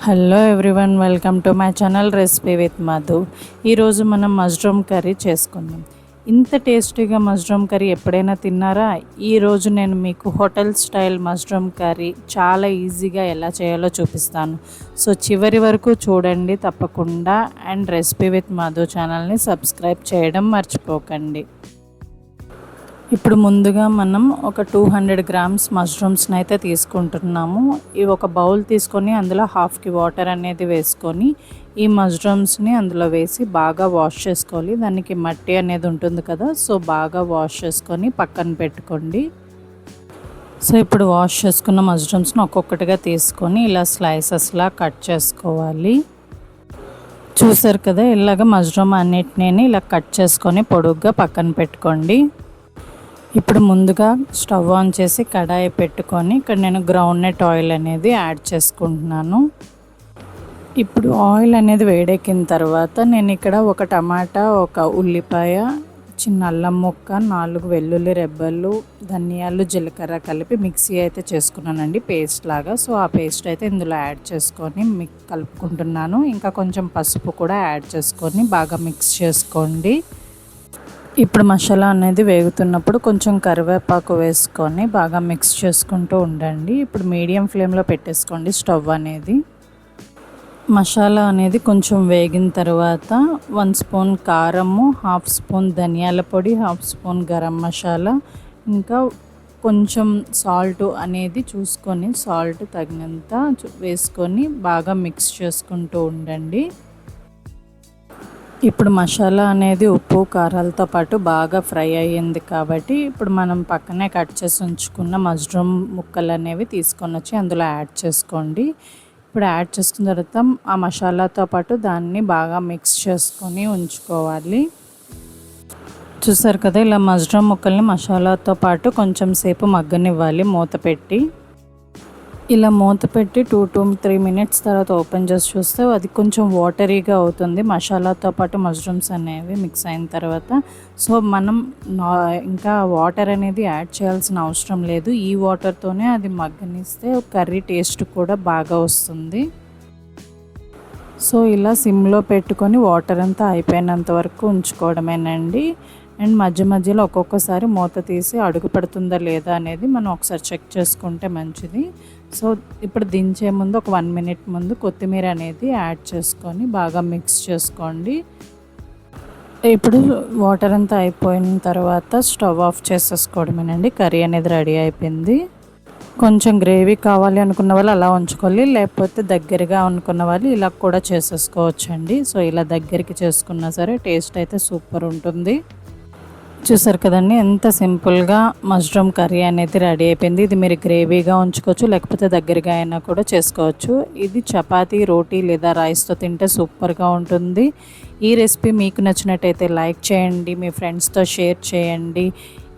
Hello everyone, welcome to my channel recipe with Madhu. ఈరోజు మనం mushroom curry చేసుకుందాం. ఇంత టేస్టీగా మష్రూమ్ కర్రీ ఎప్పుడైనా తిన్నారా? ఈరోజు నేను మీకు హోటల్ స్టైల్ మష్రూమ్ కర్రీ చాలా ఈజీగా ఎలా చేయాలో చూపిస్తాను. సో చివరి వరకు చూడండి తప్పకుండా. అండ్ రెసిపీ విత్ మధు ఛానల్ని సబ్స్క్రైబ్ చేయడం మర్చిపోకండి. ఇప్పుడు ముందుగా మనం ఒక 200 గ్రామ్స్ మష్రూమ్స్ని అయితే తీసుకుంటున్నాము. ఇవి ఒక బౌల్ తీసుకొని అందులో హాఫ్కి వాటర్ అనేది వేసుకొని ఈ మష్రూమ్స్ని అందులో వేసి బాగా వాష్ చేసుకోవాలి. దానికి మట్టి అనేది ఉంటుంది కదా, సో బాగా వాష్ చేసుకొని పక్కన పెట్టుకోండి. సో ఇప్పుడు వాష్ చేసుకున్న మష్రూమ్స్ని ఒక్కొక్కటిగా తీసుకొని ఇలా స్లైసెస్లా కట్ చేసుకోవాలి. చూసారు కదా, ఇలాగ మష్రూమ్ అన్నిటినీ ఇలా కట్ చేసుకొని పొడుగ్గా పక్కన పెట్టుకోండి. ఇప్పుడు ముందుగా స్టవ్ ఆన్ చేసి కడాయి పెట్టుకొని ఇక్కడ నేను గ్రౌండ్ నట్ ఆయిల్ అనేది యాడ్ చేసుకుంటున్నాను. ఇప్పుడు ఆయిల్ అనేది వేడెక్కిన తర్వాత నేను ఇక్కడ ఒక టమాటా, ఒక ఉల్లిపాయ, చిన్న అల్లం ముక్క, 4 వెల్లుల్లి రెబ్బలు, ధనియాలు, జీలకర్ర కలిపి మిక్సీ అయితే చేసుకున్నానండి, పేస్ట్ లాగా. సో ఆ పేస్ట్ అయితే ఇందులో యాడ్ చేసుకొని కలుపుకుంటున్నాను. ఇంకా కొంచెం పసుపు కూడా యాడ్ చేసుకొని బాగా మిక్స్ చేసుకోండి. ఇప్పుడు మసాలా అనేది వేగుతున్నప్పుడు కొంచెం కరివేపాకు వేసుకొని బాగా మిక్స్ చేసుకుంటూ ఉండండి. ఇప్పుడు మీడియం ఫ్లేమ్లో పెట్టేసుకోండి స్టవ్ అనేది. మసాలా అనేది కొంచెం వేగిన తర్వాత 1 స్పూన్ కారము, 1/2 స్పూన్ ధనియాల పొడి, 1/2 స్పూన్ గరం మసాలా, ఇంకా కొంచెం సాల్ట్ అనేది చూసుకొని సాల్ట్ తగినంత వేసుకొని బాగా మిక్స్ చేసుకుంటూ ఉండండి. ఇప్పుడు మసాలా అనేది ఉప్పు కారాలతో పాటు బాగా ఫ్రై అయ్యింది కాబట్టి ఇప్పుడు మనం పక్కనే కట్ చేసి ఉంచుకున్న మష్రూమ్ ముక్కలు అనేవి తీసుకొని వచ్చి అందులో యాడ్ చేసుకోండి. ఇప్పుడు యాడ్ చేసుకున్న తర్వాత ఆ మసాలాతో పాటు దాన్ని బాగా మిక్స్ చేసుకొని ఉంచుకోవాలి. చూసారు కదా, ఇలా మష్రూమ్ ముక్కల్ని మసాలాతో పాటు కొంచెం సేపు మగ్గనివ్వాలి మూత పెట్టి. ఇలా మూత పెట్టి 2 to 3 మినిట్స్ తర్వాత ఓపెన్ చేసి చూస్తే అది కొంచెం వాటరీగా అవుతుంది మసాలాతో పాటు మష్రూమ్స్ అనేవి మిక్స్ అయిన తర్వాత. సో మనం ఇంకా వాటర్ అనేది యాడ్ చేయాల్సిన అవసరం లేదు. ఈ వాటర్తోనే అది మగ్గనిస్తే కర్రీ టేస్ట్ కూడా బాగా వస్తుంది. సో ఇలా సిమ్లో పెట్టుకొని వాటర్ అంతా అయిపోయినంత వరకు ఉంచుకోవడమేనండి. అండ్ మధ్య మధ్యలో ఒక్కొక్కసారి మూత తీసి అడుగు పడుతుందా లేదా అనేది మనం ఒకసారి చెక్ చేసుకుంటే మంచిది. సో ఇప్పుడు దించే ముందు ఒక 1 మినిట్ ముందు కొత్తిమీర అనేది యాడ్ చేసుకొని బాగా మిక్స్ చేసుకోండి. ఇప్పుడు వాటర్ అంతా అయిపోయిన తర్వాత స్టవ్ ఆఫ్ చేసేసుకోవడమేనండి. కర్రీ అనేది రెడీ అయిపోయింది. కొంచెం గ్రేవీ కావాలి అనుకున్న వాళ్ళు అలా ఉంచుకోవాలి, లేకపోతే దగ్గరగా అనుకున్న వాళ్ళు ఇలా కూడా చేసేసుకోవచ్చండి. సో ఇలా దగ్గరికి చేసుకున్నా సరే టేస్ట్ అయితే సూపర్ ఉంటుంది. చూసారు కదండి, ఎంత సింపుల్గా మష్రూమ్ కర్రీ అనేది రెడీ అయిపోయింది. ఇది మీరు గ్రేవీగా ఉంచుకోవచ్చు, లేకపోతే దగ్గరగా అయినా కూడా చేసుకోవచ్చు. ఇది చపాతీ, రోటీ లేదా రైస్తో తింటే సూపర్గా ఉంటుంది. ఈ రెసిపీ మీకు నచ్చినట్టయితే లైక్ చేయండి, మీ ఫ్రెండ్స్తో షేర్ చేయండి.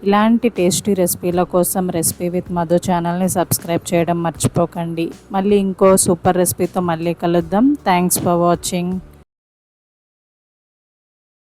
ఇలాంటి టేస్టీ రెసిపీల కోసం రెసిపీ విత్ మధు ఛానల్ని సబ్స్క్రైబ్ చేయడం మర్చిపోకండి. మళ్ళీ ఇంకో సూపర్ రెసిపీతో మళ్ళీ కలుద్దాం. Thanks for watching.